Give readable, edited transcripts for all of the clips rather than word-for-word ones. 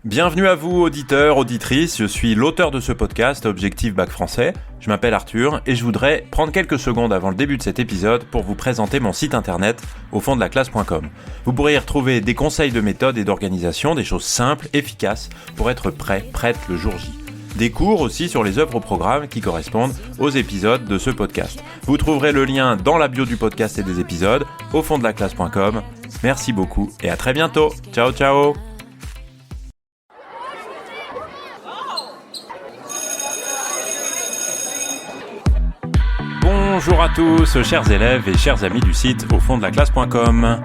Bienvenue à vous, auditeurs, auditrices. Je suis l'auteur de ce podcast, Objectif Bac Français. Je m'appelle Arthur et je voudrais prendre quelques secondes avant le début de cet épisode pour vous présenter mon site internet aufonddelaclasse.com. Vous pourrez y retrouver des conseils de méthode et d'organisation, des choses simples, efficaces pour être prête le jour J. Des cours aussi sur les œuvres au programme qui correspondent aux épisodes de ce podcast. Vous trouverez le lien dans la bio du podcast et des épisodes, aufonddelaclasse.com. Merci beaucoup et à très bientôt. Ciao, ciao. Bonjour à tous, chers élèves et chers amis du site aufonddelaclasse.com.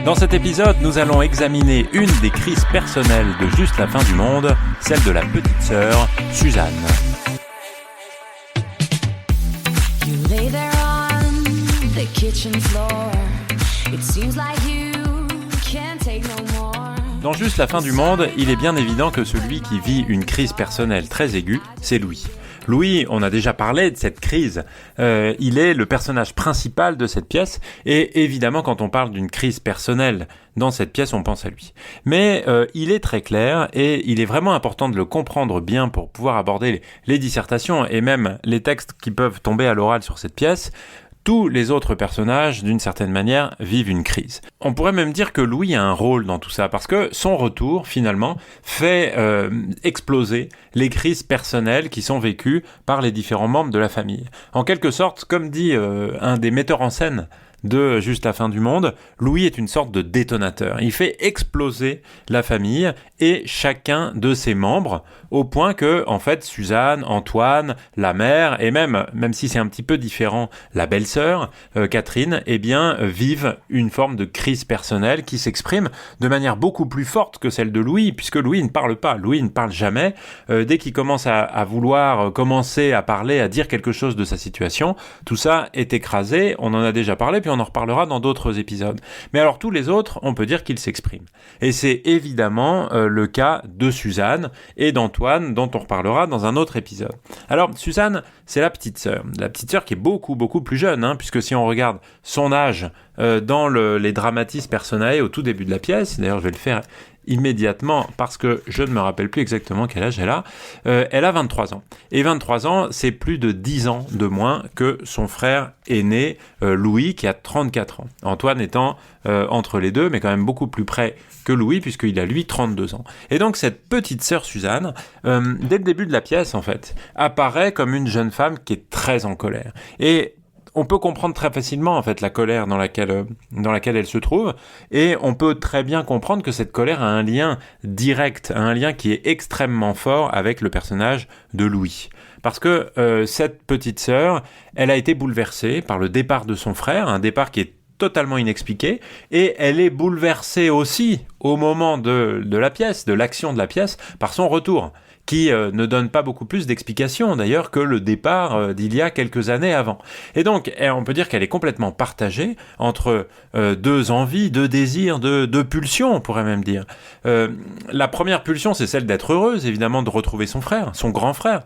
Dans cet épisode, nous allons examiner une des crises personnelles de Juste la fin du monde, celle de la petite sœur, Suzanne. Dans Juste la fin du monde, il est bien évident que celui qui vit une crise personnelle très aiguë, c'est Louis. Louis, on a déjà parlé de cette crise, il est le personnage principal de cette pièce et évidemment quand on parle d'une crise personnelle dans cette pièce, on pense à lui. Mais il est très clair et il est vraiment important de le comprendre bien pour pouvoir aborder les dissertations et même les textes qui peuvent tomber à l'oral sur cette pièce. Tous les autres personnages, d'une certaine manière, vivent une crise. On pourrait même dire que Louis a un rôle dans tout ça, parce que son retour, finalement, fait exploser les crises personnelles qui sont vécues par les différents membres de la famille. En quelque sorte, comme dit un des metteurs en scène de Juste la fin du monde, Louis est une sorte de détonateur. Il fait exploser la famille et chacun de ses membres, au point que, en fait, Suzanne, Antoine, la mère, et même si c'est un petit peu différent, la belle-sœur, Catherine, vivent une forme de crise personnelle qui s'exprime de manière beaucoup plus forte que celle de Louis, puisque Louis ne parle pas, Louis ne parle jamais. Dès qu'il commence à vouloir commencer à parler, à dire quelque chose de sa situation, tout ça est écrasé, on en a déjà parlé, puis on en reparlera dans d'autres épisodes. Mais alors tous les autres, on peut dire qu'ils s'expriment. Et c'est évidemment le cas de Suzanne et d'Antoine, dont on reparlera dans un autre épisode. Alors Suzanne, c'est la petite sœur qui est beaucoup plus jeune, puisque si on regarde son âge dans les dramatis personae au tout début de la pièce, d'ailleurs je vais le faire immédiatement parce que je ne me rappelle plus exactement quel âge elle a 23 ans. Et 23 ans, c'est plus de 10 ans de moins que son frère aîné, Louis, qui a 34 ans. Antoine étant entre les deux, mais quand même beaucoup plus près que Louis, puisqu'il a lui 32 ans. Et donc cette petite sœur Suzanne, dès le début de la pièce, en fait, apparaît comme une jeune femme qui est très en colère. Et on peut comprendre très facilement en fait la colère dans laquelle elle se trouve, et on peut très bien comprendre que cette colère a un lien direct, un lien qui est extrêmement fort avec le personnage de Louis. Parce que cette petite sœur, elle a été bouleversée par le départ de son frère, un départ qui est totalement inexpliqué, et elle est bouleversée aussi au moment de la pièce, de l'action de la pièce, par son retour, qui ne donne pas beaucoup plus d'explications d'ailleurs que le départ d'il y a quelques années avant. Et donc, on peut dire qu'elle est complètement partagée entre deux envies, deux désirs, deux pulsions, on pourrait même dire. La première pulsion, c'est celle d'être heureuse, évidemment, de retrouver son frère, son grand frère,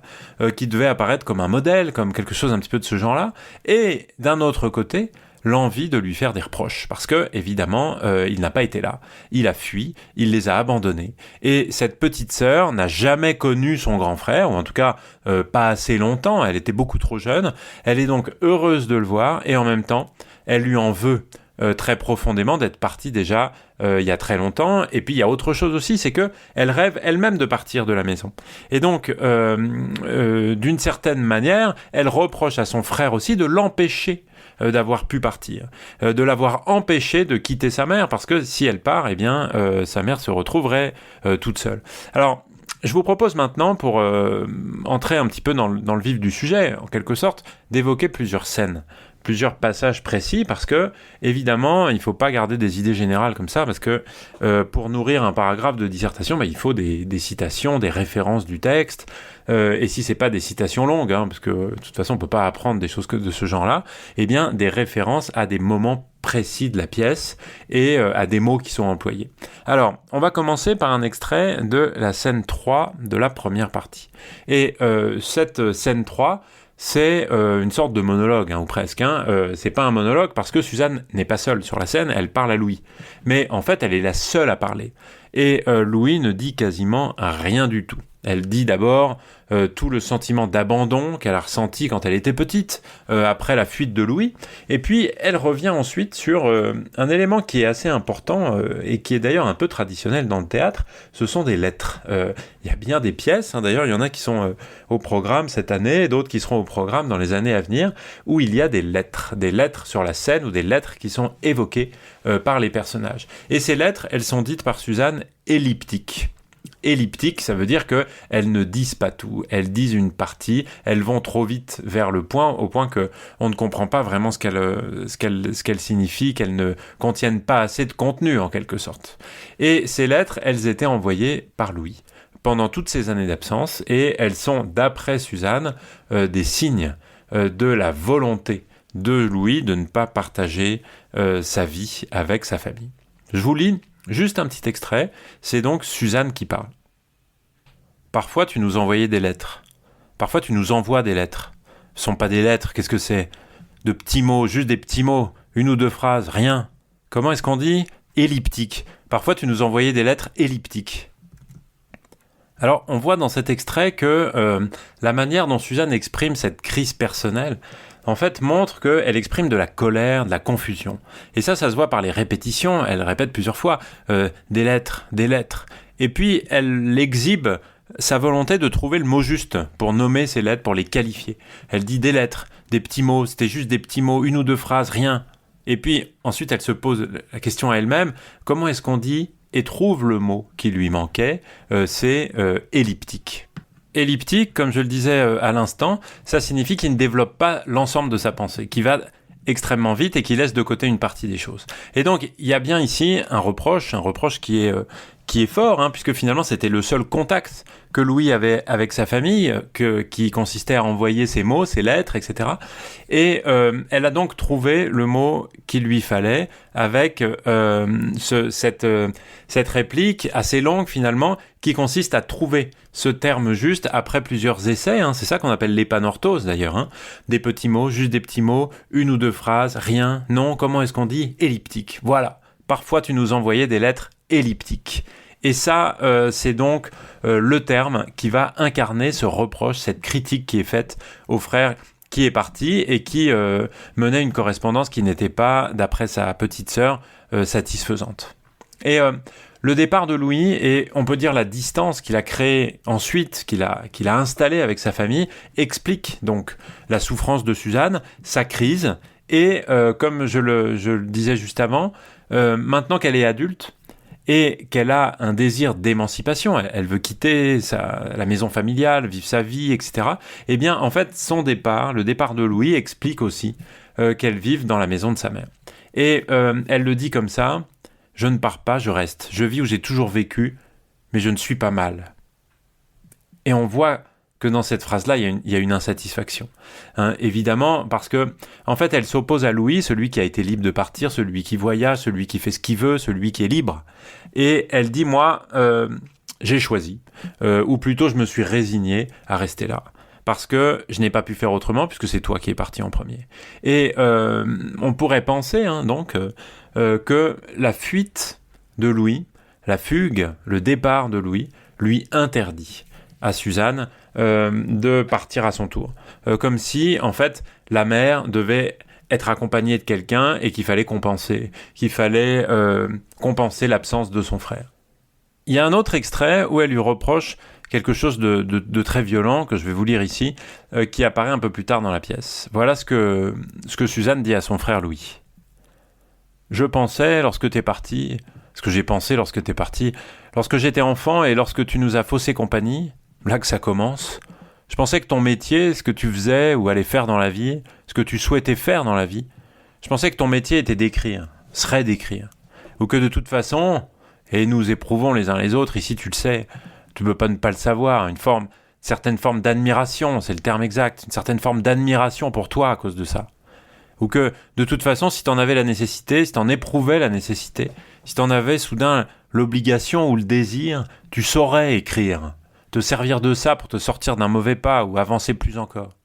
qui devait apparaître comme un modèle, comme quelque chose un petit peu de ce genre-là. Et d'un autre côté, l'envie de lui faire des reproches, parce que, évidemment, il n'a pas été là. Il a fui, il les a abandonnés. Et cette petite sœur n'a jamais connu son grand frère, ou en tout cas, pas assez longtemps, elle était beaucoup trop jeune. Elle est donc heureuse de le voir, et en même temps, elle lui en veut très profondément d'être partie déjà il y a très longtemps. Et puis, il y a autre chose aussi, c'est que elle rêve elle-même de partir de la maison. Et donc, d'une certaine manière, elle reproche à son frère aussi de l'empêcher d'avoir pu partir, de l'avoir empêché de quitter sa mère, parce que si elle part, sa mère se retrouverait toute seule. Alors, je vous propose maintenant, pour entrer un petit peu dans le vif du sujet, en quelque sorte, d'évoquer plusieurs scènes, plusieurs passages précis, parce que, évidemment, il ne faut pas garder des idées générales comme ça, parce que pour nourrir un paragraphe de dissertation, il faut des citations, des références du texte, et si c'est pas des citations longues, parce que de toute façon on peut pas apprendre des choses de ce genre-là, des références à des moments précis de la pièce et à des mots qui sont employés. Alors, on va commencer par un extrait de la scène 3 de la première partie. Et cette scène 3, c'est une sorte de monologue, ou presque. C'est pas un monologue parce que Suzanne n'est pas seule sur la scène, elle parle à Louis. Mais en fait, elle est la seule à parler. Et Louis ne dit quasiment rien du tout. Elle dit d'abord tout le sentiment d'abandon qu'elle a ressenti quand elle était petite, après la fuite de Louis. Et puis, elle revient ensuite sur un élément qui est assez important et qui est d'ailleurs un peu traditionnel dans le théâtre, ce sont des lettres. Il y a bien des pièces, d'ailleurs, il y en a qui sont au programme cette année, et d'autres qui seront au programme dans les années à venir, où il y a des lettres sur la scène ou des lettres qui sont évoquées par les personnages. Et ces lettres, elles sont dites par Suzanne elliptiques. Elliptique, ça veut dire qu'elles ne disent pas tout, elles disent une partie, elles vont trop vite vers le point, au point qu'on ne comprend pas vraiment ce qu'elles signifient, qu'elles ne contiennent pas assez de contenu en quelque sorte. Et ces lettres, elles étaient envoyées par Louis pendant toutes ces années d'absence, et elles sont, d'après Suzanne, des signes de la volonté de Louis de ne pas partager sa vie avec sa famille. Je vous lis juste un petit extrait, c'est donc Suzanne qui parle. Parfois tu nous envoyais des lettres. Parfois tu nous envoies des lettres. Ce sont pas des lettres, qu'est-ce que c'est ? De petits mots, juste des petits mots, une ou deux phrases, rien. Comment est-ce qu'on dit ? Elliptique. Parfois tu nous envoyais des lettres elliptiques. Alors on voit dans cet extrait que la manière dont Suzanne exprime cette crise personnelle, en fait, montre qu'elle exprime de la colère, de la confusion. Et ça se voit par les répétitions, elle répète plusieurs fois des lettres. Et puis, elle exhibe sa volonté de trouver le mot juste pour nommer ces lettres, pour les qualifier. Elle dit des lettres, des petits mots, c'était juste des petits mots, une ou deux phrases, rien. Et puis, ensuite, elle se pose la question à elle-même, comment est-ce qu'on dit et trouve le mot qui lui manquait, c'est elliptique. Elliptique, comme je le disais à l'instant, ça signifie qu'il ne développe pas l'ensemble de sa pensée, qu'il va extrêmement vite et qu'il laisse de côté une partie des choses. Et donc, il y a bien ici un reproche qui est fort, puisque finalement c'était le seul contact que Louis avait avec sa famille, qui consistait à envoyer ses mots, ses lettres, etc. Et elle a donc trouvé le mot qu'il lui fallait avec cette réplique assez longue finalement, qui consiste à trouver ce terme juste après plusieurs essais, c'est ça qu'on appelle l'épanorthose d'ailleurs, des petits mots, juste des petits mots, une ou deux phrases, rien, non, comment est-ce qu'on dit ? Elliptique, voilà. Parfois tu nous envoyais des lettres elliptiques. Et ça, c'est donc le terme qui va incarner ce reproche, cette critique qui est faite au frère qui est parti et qui menait une correspondance qui n'était pas, d'après sa petite sœur, satisfaisante. Et le départ de Louis et on peut dire la distance qu'il a créée ensuite, qu'il a installée avec sa famille, explique donc la souffrance de Suzanne, sa crise et comme je le disais juste avant, maintenant qu'elle est adulte et qu'elle a un désir d'émancipation, elle veut quitter la maison familiale, vivre sa vie, etc. Eh bien, en fait, le départ de Louis explique aussi qu'elle vive dans la maison de sa mère. Et elle le dit comme ça, « Je ne pars pas, je reste. Je vis où j'ai toujours vécu, mais je ne suis pas mal. » Et on voit que dans cette phrase-là, il y a une insatisfaction. Évidemment, parce que, en fait, elle s'oppose à Louis, celui qui a été libre de partir, celui qui voyage, celui qui fait ce qu'il veut, celui qui est libre. Et elle dit, moi, j'ai choisi, ou plutôt je me suis résigné à rester là. Parce que je n'ai pas pu faire autrement, puisque c'est toi qui es parti en premier. Et on pourrait penser, que la fuite de Louis, la fugue, le départ de Louis, lui interdit à Suzanne de partir à son tour. Comme si, en fait, la mère devait être accompagnée de quelqu'un et qu'il fallait compenser l'absence de son frère. Il y a un autre extrait où elle lui reproche quelque chose de très violent, que je vais vous lire ici, qui apparaît un peu plus tard dans la pièce. Voilà ce que Suzanne dit à son frère Louis. « Je pensais, lorsque t'es parti, ce que j'ai pensé lorsque t'es parti, lorsque j'étais enfant et lorsque tu nous as faussé compagnie, là que ça commence, je pensais que ton métier, ce que tu faisais ou allais faire dans la vie, ce que tu souhaitais faire dans la vie, je pensais que ton métier était d'écrire, serait d'écrire, ou que de toute façon, et nous éprouvons les uns les autres, ici tu le sais, tu ne peux pas ne pas le savoir, une certaine forme d'admiration, c'est le terme exact, une certaine forme d'admiration pour toi à cause de ça. Ou que, de toute façon, si t'en avais la nécessité, si t'en éprouvais la nécessité, si t'en avais soudain l'obligation ou le désir, tu saurais écrire, te servir de ça pour te sortir d'un mauvais pas ou avancer plus encore.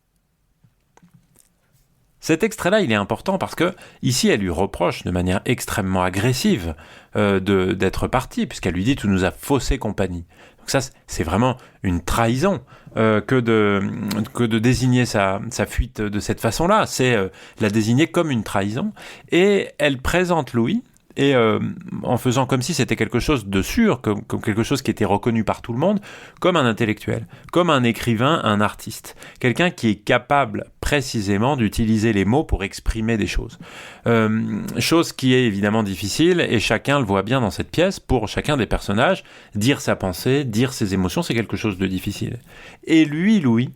Cet extrait-là, il est important parce que ici, elle lui reproche de manière extrêmement agressive d'être partie, puisqu'elle lui dit « tu nous as faussé compagnie ». Donc ça, c'est vraiment une trahison que de désigner sa fuite de cette façon-là. C'est la désigner comme une trahison. Et elle présente Louis, et en faisant comme si c'était quelque chose de sûr, comme quelque chose qui était reconnu par tout le monde, comme un intellectuel, comme un écrivain, un artiste, quelqu'un qui est capable précisément d'utiliser les mots pour exprimer des choses. Chose qui est évidemment difficile, et chacun le voit bien dans cette pièce, pour chacun des personnages, dire sa pensée, dire ses émotions, c'est quelque chose de difficile. Et lui, Louis,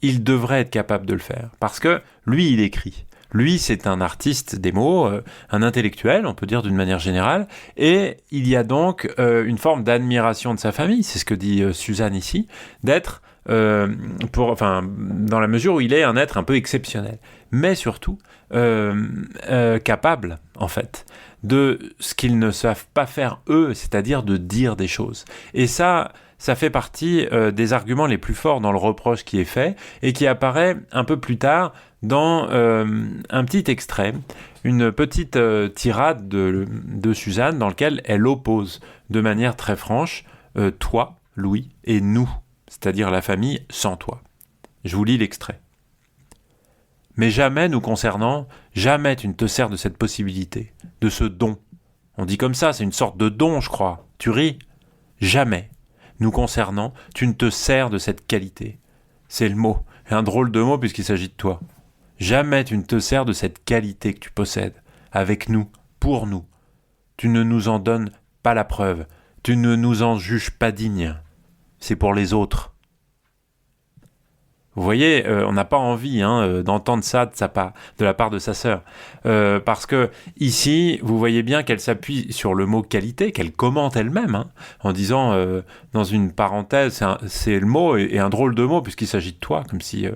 il devrait être capable de le faire, parce que lui, il écrit. Lui, c'est un artiste des mots, un intellectuel, on peut dire d'une manière générale, et il y a donc une forme d'admiration de sa famille, c'est ce que dit Suzanne ici, d'être, dans la mesure où il est un être un peu exceptionnel, mais surtout capable, en fait, de ce qu'ils ne savent pas faire eux, c'est-à-dire de dire des choses. Et ça fait partie des arguments les plus forts dans le reproche qui est fait, et qui apparaît un peu plus tard dans un petit extrait, une petite tirade de Suzanne dans lequel elle oppose de manière très franche toi, Louis, et nous, c'est-à-dire la famille sans toi. Je vous lis l'extrait. Mais jamais nous concernant, jamais tu ne te sers de cette possibilité, de ce don. On dit comme ça, c'est une sorte de don, je crois. Tu ris ? Jamais. Nous concernant, tu ne te sers de cette qualité. C'est le mot, un drôle de mot puisqu'il s'agit de toi. Jamais tu ne te sers de cette qualité que tu possèdes, avec nous, pour nous. Tu ne nous en donnes pas la preuve, tu ne nous en juges pas dignes. C'est pour les autres. Vous voyez, on n'a pas envie d'entendre ça de la part de sa sœur. Parce que ici, vous voyez bien qu'elle s'appuie sur le mot qualité, qu'elle commente elle-même, en disant, dans une parenthèse, c'est le mot, et un drôle de mot, puisqu'il s'agit de toi, comme si,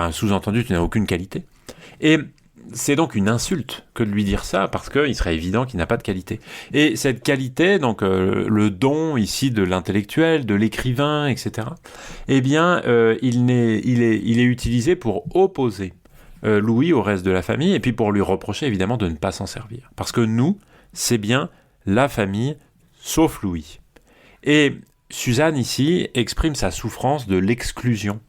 sous-entendu, tu n'as aucune qualité. Et c'est donc une insulte que de lui dire ça, parce qu'il serait évident qu'il n'a pas de qualité. Et cette qualité, donc le don ici de l'intellectuel, de l'écrivain, etc., eh bien, il est utilisé pour opposer Louis au reste de la famille, et puis pour lui reprocher évidemment de ne pas s'en servir. Parce que nous, c'est bien la famille, sauf Louis. Et Suzanne ici exprime sa souffrance de l'exclusion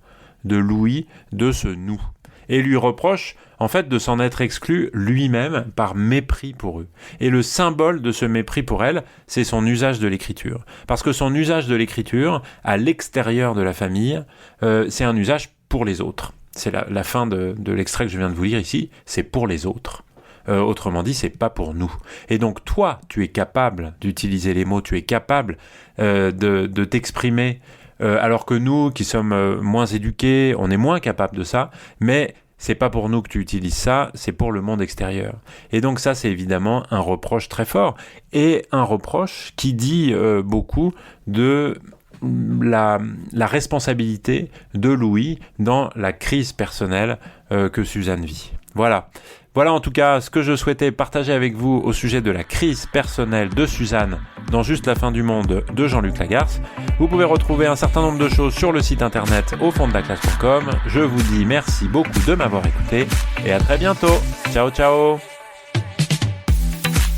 de Louis de ce nous. Et lui reproche, en fait, de s'en être exclu lui-même par mépris pour eux. Et le symbole de ce mépris pour elle, c'est son usage de l'écriture. Parce que son usage de l'écriture, à l'extérieur de la famille, c'est un usage pour les autres. C'est la fin de l'extrait que je viens de vous lire ici, c'est pour les autres. Autrement dit, c'est pas pour nous. Et donc toi, tu es capable d'utiliser les mots, tu es capable de t'exprimer, alors que nous, qui sommes moins éduqués, on est moins capable de ça, mais c'est pas pour nous que tu utilises ça, c'est pour le monde extérieur. Et donc ça, c'est évidemment un reproche très fort, et un reproche qui dit beaucoup de la responsabilité de Louis dans la crise personnelle que Suzanne vit. Voilà en tout cas ce que je souhaitais partager avec vous au sujet de la crise personnelle de Suzanne dans Juste la fin du monde de Jean-Luc Lagarce. Vous pouvez retrouver un certain nombre de choses sur le site internet aufonddelaclasse.com. Je vous dis merci beaucoup de m'avoir écouté et à très bientôt. Ciao ciao.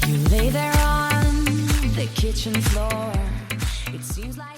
You lay there on the kitchen floor. It seems like